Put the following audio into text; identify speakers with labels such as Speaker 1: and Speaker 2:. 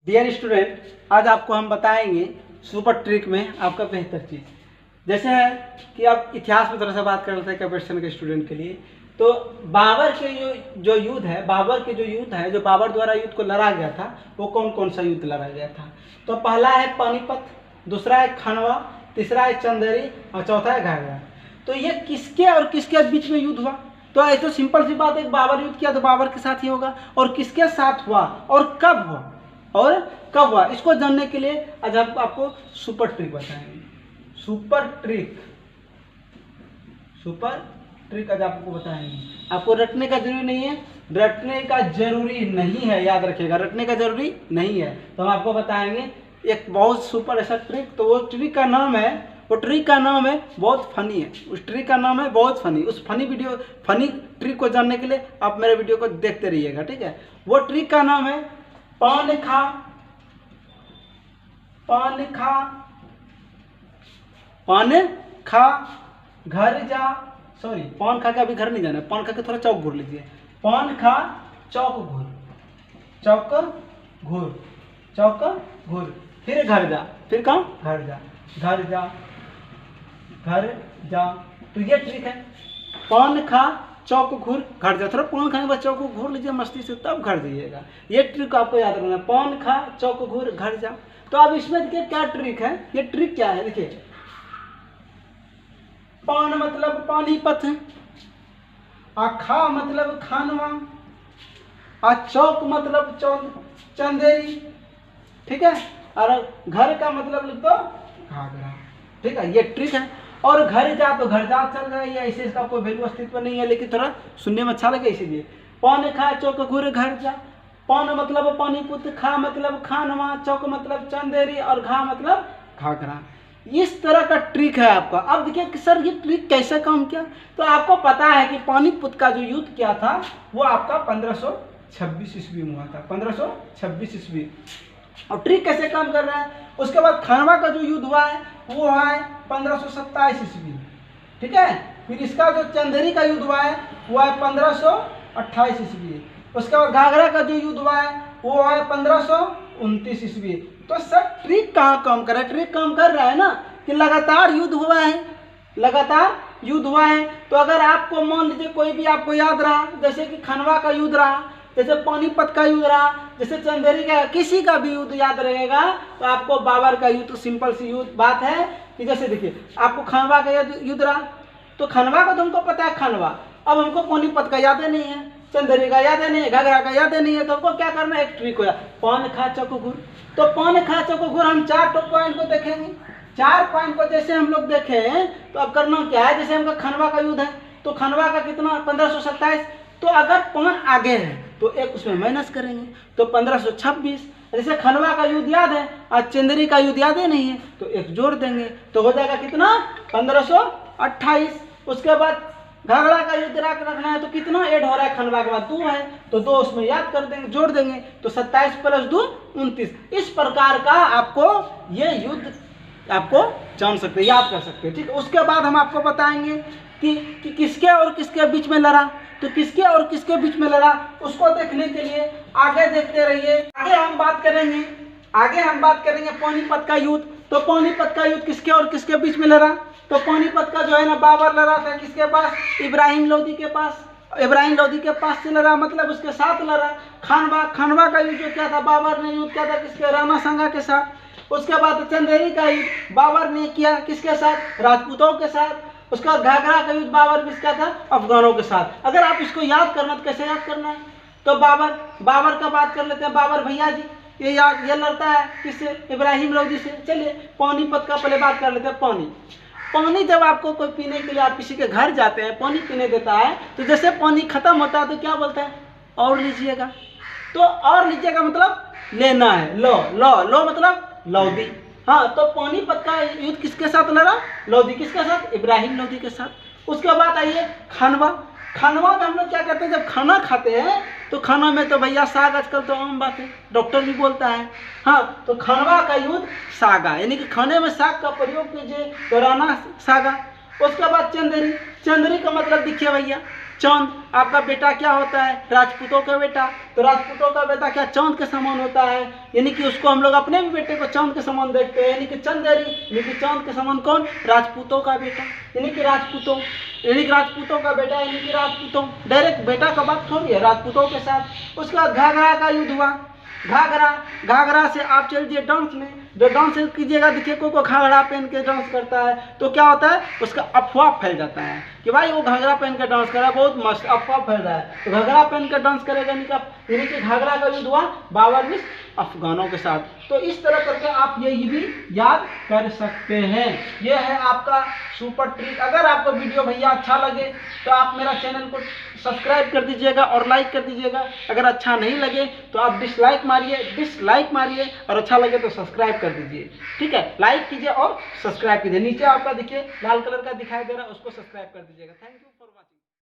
Speaker 1: Dear student, आज आपको हम बताएंगे सुपर ट्रिक में आपका बेहतर चीज़। जैसे है कि आप इतिहास में थोड़ा सा बात कर लेते हैं कैपेशन के स्टूडेंट के लिए। तो बाबर के जो युद्ध है, जो बाबर द्वारा युद्ध को लड़ा गया था, वो कौन कौन सा युद्ध लड़ा गया था? तो पहला है पानीपत, दूसरा है खनवा, तीसरा है चंदेरी और चौथा है घाघरा। तो ये किसके और किसके बीच में युद्ध हुआ? तो ये तो सिंपल सी बात है, बाबर युद्ध किया तो बाबर के साथ ही होगा। और किसके साथ हुआ और कब हुआ इसको जानने के लिए आज आपको सुपर ट्रिक बताएंगे। सुपर ट्रिक आज आपको बताएंगे। आपको रटने का जरूरी नहीं है, याद रखिएगा, रटने का जरूरी नहीं है। तो हम आपको बताएंगे एक बहुत सुपर ऐसा ट्रिक। तो वो ट्रिक का नाम है बहुत फनी है। उस ट्रिक का नाम है बहुत फनी। उस फनी ट्रिक को जानने के लिए आप मेरे वीडियो को देखते रहिएगा, ठीक है। वो ट्रिक का नाम है पान खा घर जा। सॉरी, पान खा के अभी घर नहीं जाना, पान खा के थोड़ा चौक घूर लीजिए। पान खा चौक घूर, फिर घर जा। फिर कहाँ? घर जा। तो ये ट्रिक है, पान खा चौक घूर घर जा। थोड़ा पान खाने के बाद चौक को घूर लीजिए मस्ती से, तब घर जाइएगा। ये ट्रिक आपको याद रखना है, पान खा चौक घूर घर जा। तो अब इसमें देखिए क्या ट्रिक है। ये ट्रिक क्या है देखिए, पान मतलब पानीपत, खा मतलब खानवा, चौक मतलब चंदेरी, ठीक है। और घर का मतलब लिख दो घाघरा, ठीक है। ये ट्रिक है। और घर जा तो घर जा चल रहा है, ऐसे इसका कोई वैल्यू अस्तित्व नहीं है, लेकिन थोड़ा सुनने में अच्छा लगे इसीलिए। पान खा चौक घूर घर जा। पान मतलब पानीपुत, खा मतलब खानवा, चौक मतलब चंदेरी और घा मतलब घाघरा। इस तरह का ट्रिक है आपका। अब देखिए कि सर ये ट्रिक कैसे काम किया। तो आपको पता है कि पानीपुत का जो युद्ध किया था वो आपका 1526 ईस्वी में हुआ था, 1526 ईस्वी। और ट्रिक कैसे काम कर रहा है, उसके बाद खनवा का जो युद्ध हुआ है वो है 1527 ईस्वी, ठीक है। फिर इसका जो चंदेरी का युद्ध हुआ है वो है 1528 ईस्वी। उसके बाद घाघरा का जो युद्ध हुआ है वो है 1529 ईस्वी। तो सर ट्रिक कहाँ काम कर रहा है? ट्रिक काम कर रहा है ना कि लगातार युद्ध हुआ है। तो अगर आपको मान लीजिए कोई भी आपको याद रहा, जैसे कि खनवा का युद्ध रहा, जैसे पानीपत का युद्ध रहा, जैसे चंदेरी का, किसी का भी युद्ध याद रहेगा, तो आपको बाबर का युद्ध, सिंपल सी युद्ध बात है कि जैसे देखिए आपको खनवा का युद्ध रहा, तो खनवा का तुमको पता है खनवा। अब हमको पानीपत का याद नहीं है, चंदेरी का याद नहीं है, घाघरा का याद नहीं है, तो हमको क्या करना है? एक ट्रिक होया, पान खा चौक घूर। तो पान खा चौक घूर हम 4 पॉइंट को देखेंगे। 4 पॉइंट को जैसे हम लोग देखें तो अब करना क्या है, जैसे हमका खनवा का युद्ध है तो खनवा का कितना 1527। तो अगर पान आगे है तो एक उसमें माइनस करेंगे तो 1526। जैसे खनवा का युद्ध याद है और चंदेरी का युद्ध याद ही नहीं है तो एक जोड़ देंगे तो हो जाएगा कितना? 1528। उसके बाद घाघरा का युद्ध रखना है तो कितना ऐड हो रहा है? खनवा के बाद 2 है तो 2 उसमें याद कर देंगे, जोड़ देंगे तो 27 + 2 29। इस प्रकार का आपको ये युद्ध आपको जान सकते हैं, याद कर सकते हैं, ठीक है। उसके बाद हम आपको बताएंगे कि किसके और किसके बीच में लड़ा। तो किसके और किसके बीच में लड़ा उसको देखने के लिए आगे देखते रहिए। आगे हम बात करेंगे पानीपत का युद्ध। तो पानीपत का युद्ध किसके और किसके बीच में लड़ा? तो पानीपत का जो है ना बाबर लड़ा था किसके पास? इब्राहिम लोदी के पास से लड़ा, मतलब उसके साथ लड़ा। खनवा का युद्ध जो क्या था, बाबर ने युद्ध किया था किसके? राणा सांगा के साथ। उसके बाद चंदेरी का युद्ध बाबर ने किया किसके साथ? राजपूतों के साथ। उसके बाद घाघरा का युद्ध बाबर ने किया था? अफगानों के साथ। अगर आप इसको याद करना तो कैसे याद करना है? तो बाबर का बात कर लेते हैं। बाबर भैया जी ये लड़ता है किससे? इब्राहिम लोदी से। चलिए पानीपत का पहले बात कर लेते हैं। पानी जब आपको कोई पीने के लिए आप किसी के घर जाते हैं, पानी पीने देता है तो जैसे पानी खत्म होता है तो क्या बोलता है? और लीजिएगा। तो और लीजिएगा मतलब लेना है। लो मतलब लोदी। हाँ, तो पानीपत का युद्ध किसके साथ लड़ा? लोदी। किसके साथ? इब्राहिम लोदी के साथ। उसके बाद आइए खनवा में हम लोग क्या करते हैं, जब खाना खाते हैं तो खाना में तो भैया साग आजकल तो आम बात है, डॉक्टर भी बोलता है। हाँ, तो खनवा का युद्ध सागा, यानी कि खाने में साग का प्रयोग कीजिए तो राणा सागा। उसके बाद चंदेरी का मतलब देखिए भैया, चांद, आपका बेटा क्या होता है? राजपूतों का बेटा। तो राजपूतों का बेटा क्या चांद के समान होता है, यानी कि उसको हम लोग अपने भी बेटे को चांद के समान देखते हैं, यानी कि चंदेरी, यानी कि चांद के समान कौन? राजपूतों का बेटा, यानी कि राजपूतों, यानी कि राजपूतों का बेटा, यानी कि राजपूतों। डायरेक्ट बेटा का बात थोड़ी है राजपूतों के साथ। उसके बाद घाघरा का युद्ध हुआ। घाघरा, घाघरा से आप चल दिए डांस में। जो डांस कीजिएगा, देखिए कोई घाघरा पहन के डांस करता है तो क्या होता है, उसका अफवाह फैल जाता है कि भाई वो घाघरा पहन के डांस कर रहा है, बहुत मस्त, अफवाह फैल रहा है। तो घाघरा पहन के डांस करेगा, यानी कि घाघरा का युद्ध हुआ बाबर में अफगानों के साथ। तो इस तरह करके आप ये भी याद कर सकते हैं। ये है आपका सुपर ट्रिक। अगर आपको वीडियो भैया अच्छा लगे तो आप मेरा चैनल को सब्सक्राइब कर दीजिएगा और लाइक कर दीजिएगा। अगर अच्छा नहीं लगे तो आप डिसलाइक मारिए और अच्छा लगे तो सब्सक्राइब कर दीजिए। ठीक है, लाइक कीजिए और सब्सक्राइब कीजिए। नीचे आपका देखिए लाल कलर का दिखाई दे रहा है, उसको सब्सक्राइब कर दीजिएगा। Thank you.